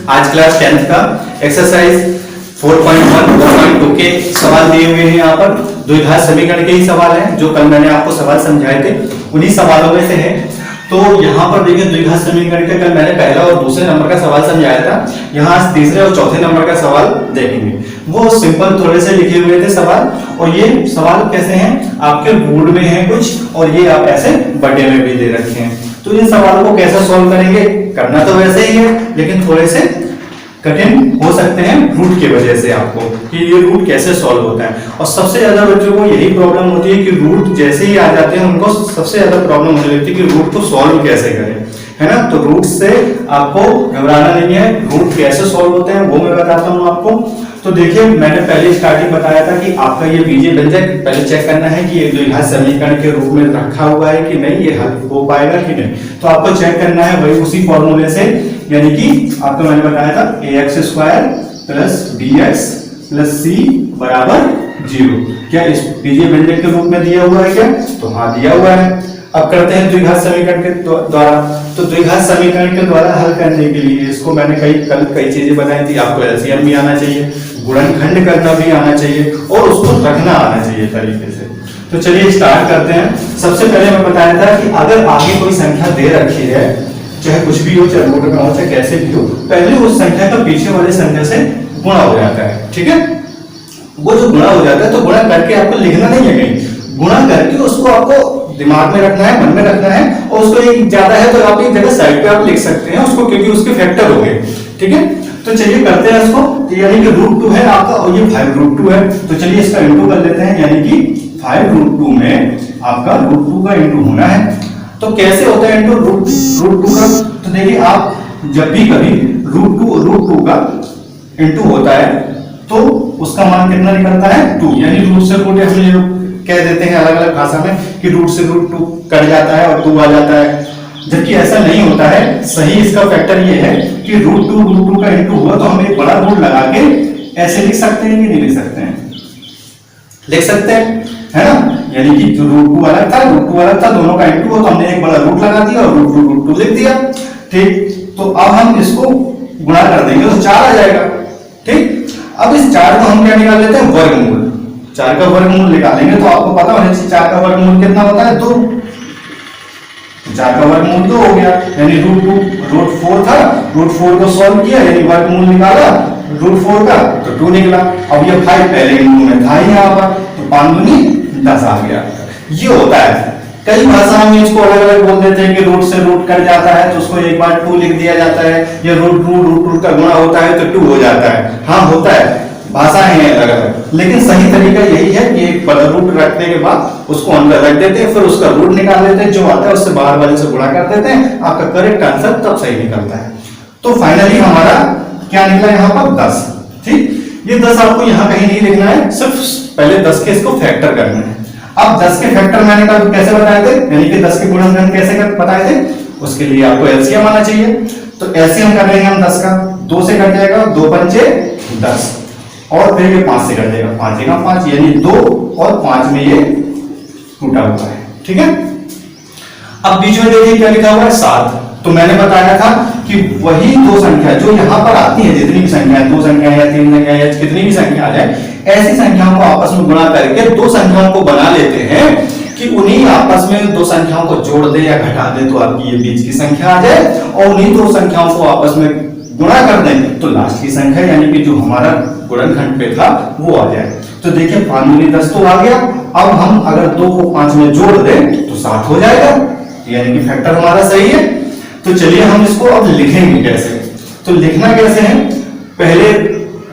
आज class 10th का exercise 4.1 के सवाल दिए हुए हैं। यहाँ पर द्विघात समीकरण के ही सवाल हैं जो कल मैंने आपको सवाल समझाए थे, उन्हीं सवालों में से है। तो यहाँ पर देखिए द्विघात समीकरण का कल मैंने पहला और दूसरे नंबर का सवाल समझाया था। यहाँ आज तीसरे और चौथे नंबर का सवाल देखेंगे। वो सिंपल थोड़े से लिखे हुए थे सवाल, और ये सवाल कैसे हैं आपके बोर्ड में है कुछ, और ये आप ऐसे बटे में भी दे रखे हैं। तो इन सवालों को कैसे सॉल्व करेंगे, करना तो वैसे ही है लेकिन थोड़े से कठिन हो सकते हैं रूट की वजह से आपको, कि ये रूट कैसे सॉल्व होता है। और सबसे ज्यादा बच्चों को यही प्रॉब्लम होती है कि रूट जैसे ही आ जाते हैं उनको सबसे ज्यादा प्रॉब्लम होने लगती है कि रूट को सॉल्व कैसे करें, है ना। तो रूट से आपको घबराना नहीं है, रूट कैसे सॉल्व होते हैं वो मैं बताता हूँ आपको। तो देखिए मैंने पहले स्टार्टिंग बताया था कि आपका ये बीजीय व्यंजक पहले चेक करना है कि ये द्विघात समीकरण के रूप में रखा हुआ है कि नहीं, ये हल हो पाएगा कि नहीं। तो आपको चेक करना है वही उसी फॉर्मूले से, यानी कि आपको मैंने बताया था ax² + bx + c = 0। क्या इस बीजीय व्यंजक के रूप में दिया हुआ है क्या? तो हाँ दिया हुआ है। अब करते हैं द्विघात समीकरण के द्वारा। तो द्विघात समीकरण के द्वारा हल करने के लिए इसको मैंने कल कई चीजें बताई थी। आपको एलसीएम भी आना चाहिए, गुणनखंड करना भी आना चाहिए, और उसको रखना आना चाहिए तरीके से। तो चलिए स्टार्ट करते हैं। सबसे पहले मैं बताया था कि अगर आगे कोई संख्या दे रखी है, चाहे कुछ भी हो, चाहे मोटर में हो, चाहे कैसे भी हो, पहले उस संख्या का पीछे वाले संख्या से गुणा हो जाता है। ठीक है, वो जो गुणा हो जाता है तो गुणा करके आपको लिखना नहीं है कहीं, गुणा करके उसको आपको दिमाग में रखना है, मन में रखना है, और उसको एक ज्यादा है तो आप एक जगह साइड पे आप लिख सकते हैं उसको, क्योंकि उसके फैक्टर हो गए। ठीक है, तो चलिए करते हैं इसको। यानी कि √2 है आपका और ये 5√2 है, तो चलिए इसका इंटू कर लेते हैं। यानी कि 5√2 में आपका √2 का इंटू होना है। तो कैसे होता है इंटू √2 का? तो देखिए आप जब भी कभी √2 का इंटू होता है तो उसका मान कितना निकलता है? 2। यानी रूट से रूट हम कह देते हैं अलग अलग भाषा में कि रूट से √2 कट जाता है और 2 आ जाता है, जबकि ऐसा नहीं होता है। सही इसका फैक्टर ये है कि √2 का इंटू हुआ तो हम एक बड़ा रूट लगा के ऐसे लिख सकते हैं कि नहीं लिख सकते हैं? लिख सकते हैं, है ना। यानी कि जो √2 अलग था, दोनों का इंटू हो तो हमने एक बड़ा रूट लगा दिया और √2 लिख दिया। ठीक, तो अब हम इसको गुणा कर देंगे तो 4 आ जाएगा। ठीक, अब इस 4 को हम क्या निकाल लेते हैं? वर्गमूल। 4 का वर्गमूल निकालेंगे तो आपको पता होना चाहिए 4 का वर्गमूल कितना होता है? 2। 4 का वर्गमूल 2 हो गया, यानी √4 था, √4 को सॉल्व किया यानी वर्गमूल निकाला √4 का तो 2 निकला। अब ये 5 पहले इंटू में था यहाँ पर, तो 5 दूनी 10 आ गया। ये होता है। कई भाषाओं में इसको अलग अलग बोल देते हैं कि रूट से रूट कट जाता है तो उसको एक बार 2 लिख दिया जाता है, या √2 का गुणा होता है तो 2 हो जाता है। हाँ होता है, भाषाएं हैं अलग अलग, लेकिन सही तरीका यही है कि एक बड़ा रूट रखने के बाद उसको अंदर रख देते हैं, फिर उसका रूट निकाल लेते हैं, जो आता है उससे बाहर वाले से गुणा कर देते हैं, आपका करेक्ट आंसर तब सही निकलता है। तो फाइनली हमारा क्या निकला यहाँ पर? 10। ठीक, ये 10 आपको यहाँ कहीं नहीं लिखना है, सिर्फ पहले 10 के इसको फैक्टर करना है। अब 10 के फैक्टर मैंने कल कैसे बताए थे, यानी कि 10 के गुणनखंड कैसे बताए थे, उसके लिए आपको एलसीएम आना चाहिए। तो एलसीएम कर लेंगे हम 10 का, 2 से कट जाएगा, 2 पंचे 10, और फिर ये 5 से कट जाएगा, 5 एका 5, यानी 2 और 5 में ये टूटा हुआ है। ठीक है, अब बीच में देखिए क्या लिखा हुआ है? 7। तो मैंने बताया था कि वही दो संख्या जो यहाँ पर आती है, जितनी भी संख्या है, 2 संख्या या 3 संख्या या कितनी भी संख्या आ जाए, ऐसी संख्याओं को आपस में गुणा करके 2 संख्याओं को बना लेते हैं कि उन्हीं आपस में 2 संख्याओं को जोड़ दे या घटा दे तो आपकी ये बीच की संख्या आ जाए, और उन्हीं 2 संख्याओं को आपस में गुणा कर दें तो लास्ट की संख्या यानी कि जो हमारा गुणनखंड पे था वो आ जाए। तो देखिए 5 दूनी 10 तो आ गया। अब हम अगर 2 को 5 में जोड़ दें तो 7 हो जाएगा, यानी कि फैक्टर हमारा सही है। तो चलिए हम इसको अब लिखेंगे कैसे। तो लिखना कैसे है, पहले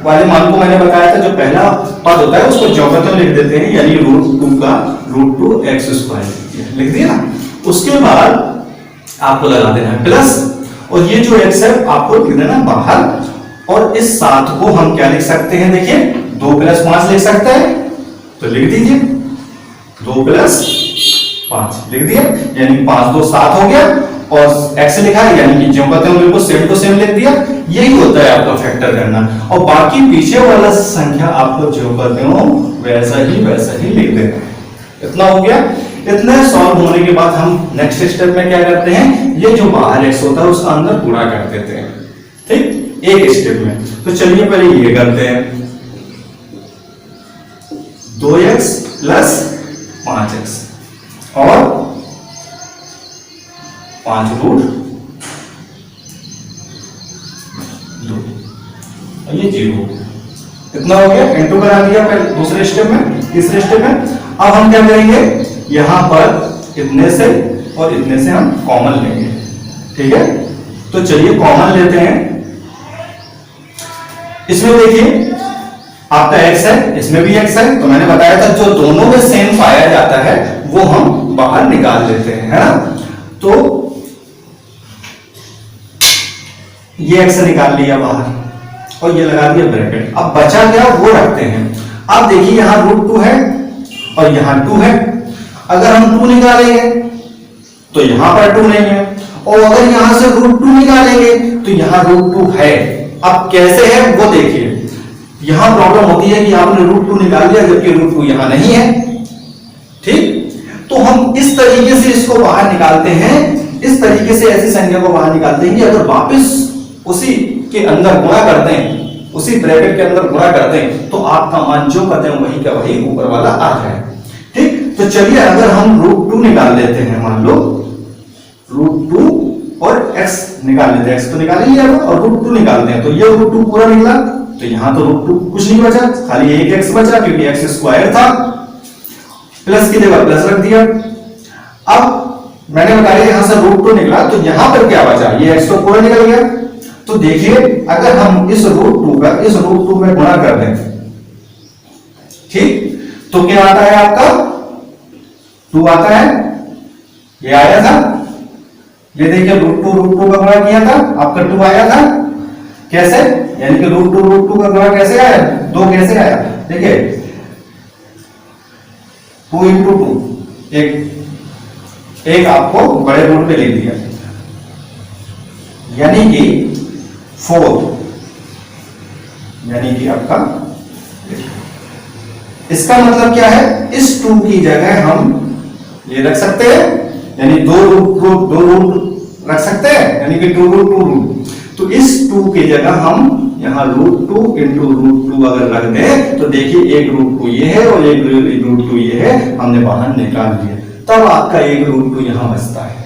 वाले मान को मैंने बताया था, जो पहला पद होता है उसको ज्यों लिख देते हैं, यानी √2 का √2x² लिख दिया। उसके बाद आपको लगा देना है प्लस, और ये जो x है आपको लिख देना बाहर, और इस 7 को हम क्या लिख सकते हैं? देखिए 2 + 5 लिख सकते हैं, तो लिख दीजिए 2 + 5 लिख दिया, यानी 5 2 7 हो गया, और x लिखा है यानी कि ज्यों का त्यों बिल्कुल सेम टू सेम लिख दिया। यही होता है आपका फैक्टर करना, और बाकी पीछे वाला संख्या आपको ज्यों का त्यों वैसा ही लिख देना। इतना हो गया। इतने सॉल्व होने के बाद हम नेक्स्ट स्टेप में क्या करते हैं? ये जो बाहर x होता है उसका अंदर गुणा कर देते हैं। ठीक, एक स्टेप में। तो चलिए पहले ये करते हैं, 2x प्लस 5x और 5 रूट 2, ये 0 इतना हो गया। इंटू करा दिया पहले दूसरे स्टेप में। तीसरे स्टेप में अब हम क्या करेंगे, यहां पर इतने से और इतने से हम कॉमन लेंगे, ठीक है। तो चलिए कॉमन लेते हैं। इसमें देखिए आपका x है, इसमें भी x है, तो मैंने बताया था जो दोनों में सेम पाया जाता है वो हम बाहर निकाल लेते हैं, है ना। तो ये x निकाल लिया बाहर और ये लगा दिया ब्रैकेट। अब बचा क्या वो रखते हैं। अब देखिए यहां √2 है और यहां 2 है। अगर हम 2 निकालेंगे तो यहां पर 2 नहीं है, और अगर यहां से √2 निकालेंगे तो यहां √2 है। अब कैसे है वो देखिए। यहां प्रॉब्लम होती है कि आपने √2 निकाल लिया जबकि √2 यहां नहीं है, ठीक। तो हम इस तरीके से इसको बाहर निकालते हैं, इस तरीके से ऐसी संख्या को बाहर निकालते हैं कि अगर वापस उसी के अंदर गुणा करते हैं, उसी ब्रैकेट के अंदर गुणा करते हैं, तो आपका मान जो कहते हैं वही का वही ऊपर वाला आ जाए, ठीक। तो चलिए अगर हम √2 निकाल लेते हैं, मान लो √2 और x निकाल लेते हैं, x तो निकाल ही लिया और √2 निकालते हैं, तो ये √2 पूरा निकला। तो यहां तो √2 कुछ नहीं बचा, खाली एक x बचा क्योंकि x स्क्वायर था, प्लस की जगह प्लस रख दिया। अब मैंने बताया यहां से √2 निकला, तो यहां पर क्या बचा, ये x तो पूरा निकल गया। तो देखिए अगर हम इस √2 का इस √2 में गुणा कर दें, ठीक, तो क्या आता है आपका 2 आता है, ये आया था। ये देखिए √2 का गुणा किया था, आपका 2 आया था। कैसे, यानी कि √2 का गुणा कैसे आया, 2 कैसे आया, देखिए 2 × 2, एक आपको बड़े रूट पे लिख दिया, यानी कि 4, यानी कि आपका, इसका मतलब क्या है, इस 2 की जगह हम ये रख सकते हैं, यानी 2 रूट रख सकते हैं, यानी कि 2 रूट। तो इस 2 की जगह हम यहां √2 × √2 अगर रख दें तो देखिए एक √2 ये है और एक √2 ये है, हमने बाहर निकाल दिया, तब आपका एक √2 यहां बचता है।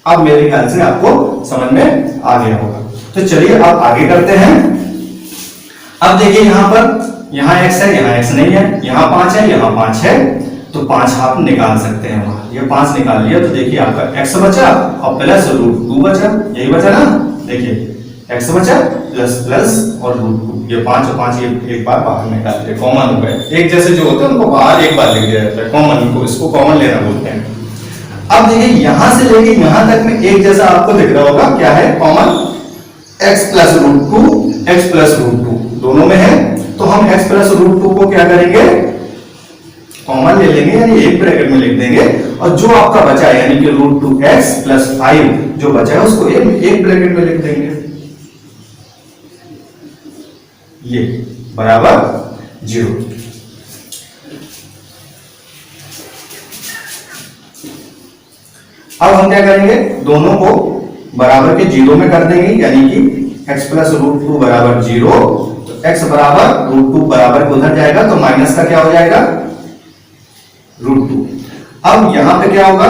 अब मेरे ख्याल से आपको समझ में आ गया होगा। तो चलिए अब आगे करते हैं। अब देखिए यहां पर, यहां x है, यहां x नहीं है, यहां 5 है, यहां 5 है, तो 5 आप निकाल सकते हैं वहां। ये 5 निकाल लिया तो देखिए आपका x बचा और प्लस √2 बचा, यही बचा ना, देखिए x बचा प्लस और √2, ये 5 और 5 ये एक बार बाहर निकाल दिए, कॉमन हो गए। एक जैसे जो होते हैं उनको बाहर एक बार लिख दिया जाता है, कॉमन को, इसको कॉमन लेना बोलते हैं। अब देखिए यहां से लेके यहां तक में एक जैसा आपको दिख रहा होगा, क्या है common, x plus √2, x plus √2 दोनों में है। तो हम x प्लस √2 को क्या करेंगे, कॉमन ले लेंगे, यानी एक ब्रैकेट में लिख देंगे, और जो आपका बचा है यानी कि √2x प्लस 5 जो बचा है उसको एक ब्रैकेट में लिख देंगे, ये बराबर 0। अब हम क्या करेंगे, दोनों को बराबर के 0 में कर देंगे, यानी कि x प्लस √2 बराबर 0, तो x बराबर √2 बराबर को उधर जाएगा तो माइनस का क्या हो जाएगा, √2। अब यहां पे क्या होगा,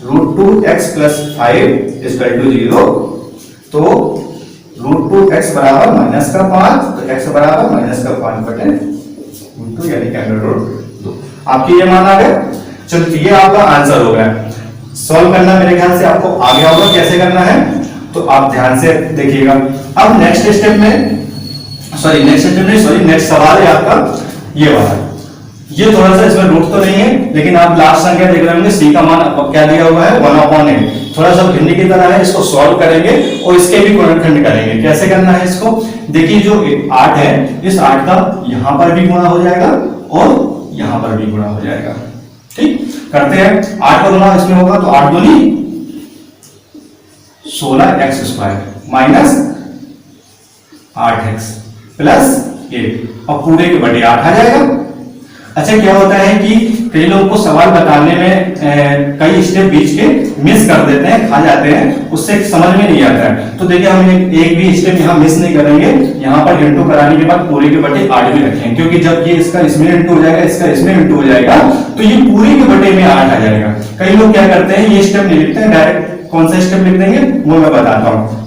√2x प्लस 5 इक्वल टू 0, तो √2x बराबर माइनस का 5, तो x बराबर माइनस का 5 बटे √2, यानी कि √2। आपकी ये मान आ गया। चलिए ये आपका आंसर हो गया। सॉल्व करना मेरे ख्याल से आपको आ गया होगा कैसे करना है, तो आप ध्यान से देखिएगा। अब नेक्स्ट स्टेप में, नेक्स्ट सवाल है आपका ये वाला। ये थोड़ा सा इसमें रूट तो नहीं है, लेकिन आप लास्ट संख्या देख रहे होंगे, सी का मान आपको क्या दिया हुआ है 1/8, थोड़ा सा भिन्न की तरह है। इसको सॉल्व करेंगे और इसके भी गुणनखंड करेंगे। कैसे करना है इसको, देखिए जो 8 है, इस 8 का यहां पर भी गुणा हो जाएगा और यहां पर भी गुणा हो जाएगा, ठीक। करते हैं, 8 का गुणा इसमें होगा तो 8 दूनी 16x² माइनस 8x प्लस 8 और पूरे के बटे 8 आ जाएगा। अच्छा क्या होता है कि कई लोगों को सवाल बताने में कई स्टेप बीच के मिस कर देते हैं, खा जाते हैं, उससे समझ में नहीं आता है। तो देखिए हम एक भी स्टेप यहाँ मिस नहीं करेंगे। यहाँ पर इंटू कराने के बाद पूरे के बटे 8 भी रखेंगे, क्योंकि जब ये इसका इसमें इंटू हो जाएगा, इसका इसमें इंटू हो जाएगा, तो ये पूरे के बटे में 8 आ जाएगा। कई लोग क्या करते हैं, ये स्टेप नहीं लिखते हैं, डायरेक्ट कौन सा स्टेप लिख देंगे वो मैं बताता हूं।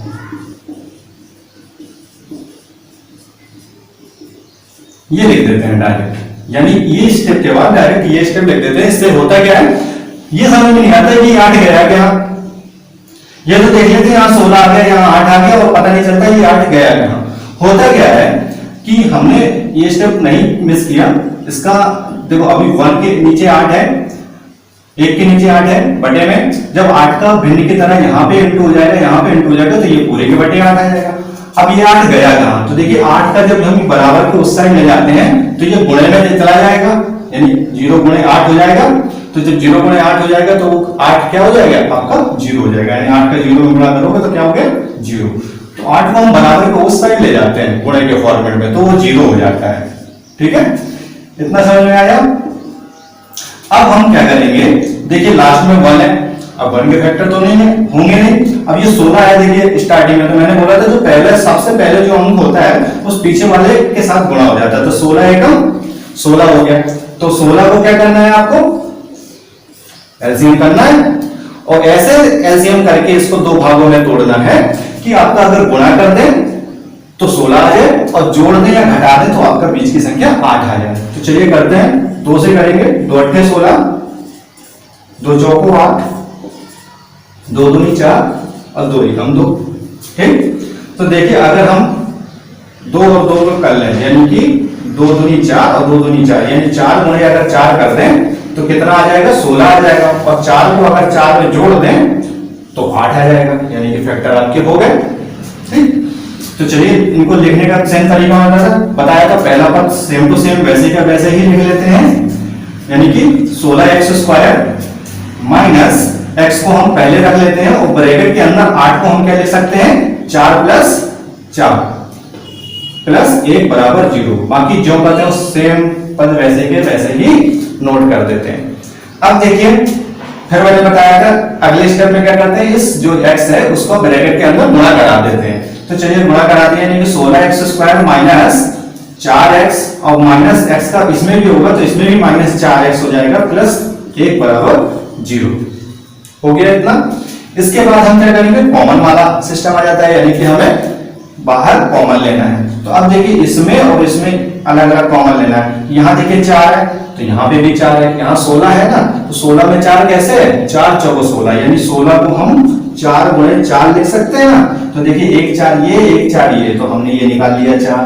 ये लिख देते हैं डायरेक्ट, यानी ये स्टेप के बाद डायरेक्ट ये स्टेप लिख देते हैं। इससे होता क्या है, ये समझ में नहीं आता कि 8 गया क्या। ये तो देख लेते हैं यहाँ 16 आ गया, यहाँ 8 आ गया, और पता नहीं चलता ये 8 गया कहां। होता क्या है कि हमने ये स्टेप नहीं मिस किया। इसका देखो अभी 1 के नीचे 8 है, 1 के नीचे 8 है बटे में, जब 8 का भिन्न की तरह यहाँ पे इंटू हो जाएगा, यहाँ पे इंटू हो जाएगा, तो ये पूरे के बटे 8 आ जाएगा। अब ये 8 गया कहां, तो देखिए 8 का जब हम बराबर के उस साइड ले जाते हैं तो ये गुणे में चला जाएगा, यानी 0 गुणे 8 हो जाएगा। तो जब 0 गुणे 8 हो जाएगा तो 8 क्या हो जाएगा आपका 0 हो जाएगा, यानी 8 का 0 में गुणा करोगे तो क्या हो गया 0। तो 8 को हम बराबर के उस साइड ले जाते हैं गुणे के फॉर्मेट में, तो वो 0 हो जाता है। ठीक है, इतना समझ में आया। अब हम क्या करेंगे, देखिए लास्ट में 1 है, अब 1 के फैक्टर तो नहीं है, होंगे नहीं। अब ये 16 है, देखिए स्टार्टिंग में तो मैंने बोला था जो पहले सबसे पहले जो अंक होता है उस पीछे वाले के साथ गुणा हो जाता है। तो 16 एकम 16 हो गया, तो 16 को क्या करना है आपको एलसीएम करना है, और ऐसे एलसीएम करके इसको 2 भागों में तोड़ना है कि आपका अगर गुणा कर दें तो 16 आ जाए, और जोड़ दें या घटा दें तो आपका बीच की संख्या 8 आ जाए। तो चलिए करते हैं, 2 से करेंगे, 2 अट्ठे 16, 2 चौको 8, 2 दूनी 4 और 2 एकम 2। ठीक, तो देखिए अगर हम 2 और 2 को कर लें, यानी कि 2 दूनी 4 और 2 दूनी 4, यानी 4 गुणे अगर 4 कर दें तो कितना आ जाएगा 16 आ जाएगा, और 4 को अगर 4 में जोड़ दें तो 8 आ जाएगा, यानी कि फैक्टर आपके हो गए। ठीक, तो चलिए इनको लिखने का सेम तरीका बताया था। पहला पद सेम टू सेम वैसे का वैसे ही लिख लेते हैं, यानी कि 16x² माइनस x को हम पहले रख लेते हैं, और ब्रैकेट के अंदर 8 को हम क्या लिख सकते हैं 4 प्लस 4 प्लस 1 बराबर 0। बाकी जो पद है सेम पद वैसे के वैसे ही नोट कर देते हैं। अब देखिए फिर मैंने बताया था अगले स्टेप में क्या करते हैं, इस जो x है उसको ब्रैकेट के अंदर गुणा करा देते हैं। तो चलिए गुणा करा दिया, यानी कि 16x² माइनस 4x, और माइनस x का इसमें भी होगा तो इसमें भी माइनस 4x हो जाएगा, प्लस 1 बराबर 0 हो गया इतना। इसके बाद हम क्या करेंगे, कॉमन वाला सिस्टम आ जाता है, यानी कि हमें बाहर कॉमन लेना है। तो अब देखिए इसमें और इसमें अलग अलग कॉमन लेना है। यहाँ देखिए 4 है तो यहाँ पे भी 4 है, यहाँ 16 है ना, तो 16 में 4 कैसे है, 4 चौको 16, यानी 16 को हम 4 गुणे 4 लिख सकते हैं ना। तो देखिए 1 4 ये 1 4 ये, तो हमने ये निकाल लिया 4।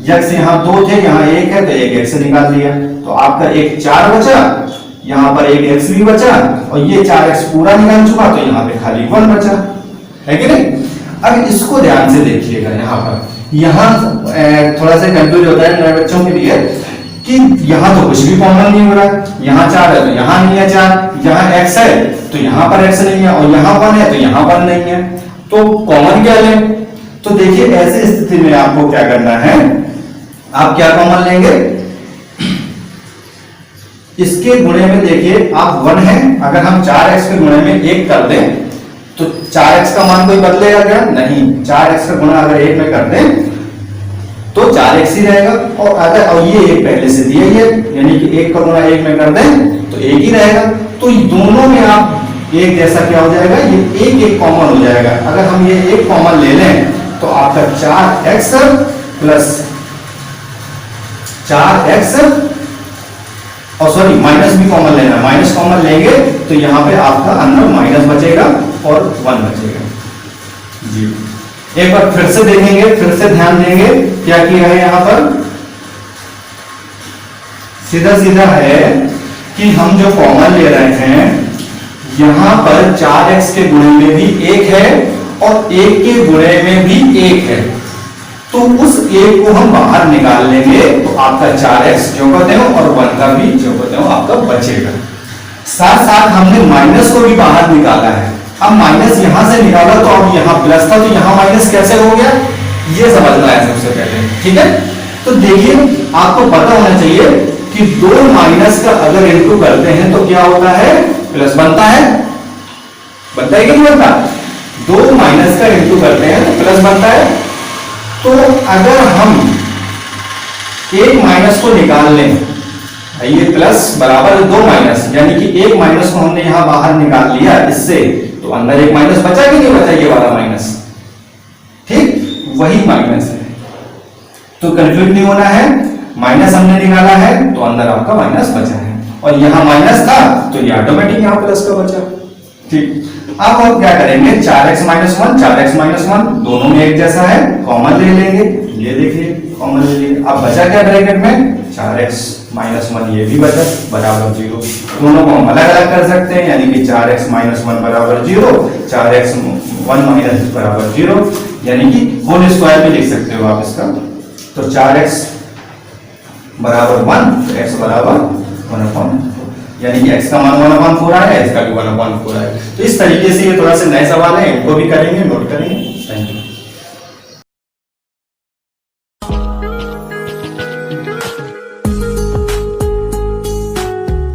x यहाँ 2 थे, यहाँ 1 है तो 1 x निकाल लिया, तो आपका 1 4 बचा, यहाँ पर 1 x भी बचा, और ये 4x पूरा निकाल चुका, तो यहाँ पे खाली 1 बचा, है कि नहीं। अब इसको ध्यान से देखिएगा, यहाँ पर यहाँ थोड़ा सा कंफ्यूज होता है नए बच्चों के लिए कि यहाँ तो कुछ भी कॉमन नहीं हो रहा है, यहाँ 4 है तो यहाँ नहीं है 4, यहाँ x है तो यहाँ पर x नहीं है, और यहाँ 1 है तो यहाँ 1 नहीं है, तो कॉमन क्या लें। तो देखिए ऐसी स्थिति में आपको क्या करना है, आप क्या कॉमन लेंगे, इसके गुणे में देखिए आप 1 है, अगर हम 4x के गुणे में 1 कर दें तो 4x का मान कोई बदलेगा क्या, नहीं। 4x का गुणा अगर 1 में कर दें तो 4x ही रहेगा, और अगर और ये 1 पहले से दिया ही है, यानी कि 1 का गुणा 1 में कर दें तो 1 ही रहेगा। तो दोनों में आप एक जैसा क्या हो जाएगा, ये 1 कॉमन हो जाएगा। अगर हम ये 1 कॉमन ले लें तो आपका 4x प्लस 4x, और सॉरी माइनस भी कॉमन लेना, माइनस कॉमन लेंगे तो यहाँ पे आपका अंदर माइनस बचेगा और 1 बचेगा जी। एक बार फिर से देखेंगे, फिर से ध्यान देंगे क्या किया है यहाँ पर, सीधा सीधा है कि हम जो कॉमन ले रहे हैं यहाँ पर 4x के गुणे में भी 1 है और 1 के गुणे में भी 1 है, तो उस 1 को हम बाहर निकाल लेंगे तो आपका 4x जो कहते हो और 1 का भी जो कहते हो आपका बचेगा। साथ साथ हमने माइनस को भी बाहर निकाला है। अब माइनस यहां से निकाला तो अब यहां प्लस था, तो यहां माइनस कैसे हो गया ये समझना है सबसे पहले, ठीक है। तो देखिए आपको पता होना चाहिए कि दो माइनस का अगर इनटू करते हैं तो क्या होता है, प्लस बनता है कि नहीं बनता? दो माइनस का इनटू करते हैं तो प्लस बनता है। तो अगर हम एक माइनस को निकाल लें, ये प्लस बराबर दो माइनस, यानी कि एक माइनस को हमने यहां बाहर निकाल लिया इससे, तो अंदर एक माइनस बचा कि नहीं बचा, ये वाला माइनस, ठीक वही माइनस है। तो कंफ्यूज नहीं होना है, माइनस हमने निकाला है तो अंदर आपका माइनस बचा है, और यहां माइनस था तो ये ऑटोमेटिक यहां प्लस का बचा, ठीक। अब हम क्या करेंगे, 4x माइनस 1 4x माइनस 1 दोनों में एक जैसा है, कॉमन ले लेंगे, ये देखिए कॉमन ले लेंगे। अब बचा क्या ब्रैकेट में, 4x माइनस 1 ये भी बचा बराबर 0। दोनों को हम अलग अलग कर सकते हैं, यानी कि 4x माइनस 1 बराबर 0, 4x 1 माइनस बराबर 0, यानी कि होल स्क्वायर भी लिख सकते हो आप इसका। तो 4x बराबर 1, तो x बराबर 1/4, यानी कि x का मान 1/4 आया है, इसका भी 1/4 आया है। तो इस तरीके से ये थोड़ा से नए सवाल है, इनको भी करेंगे, नोट करेंगे। Thank you.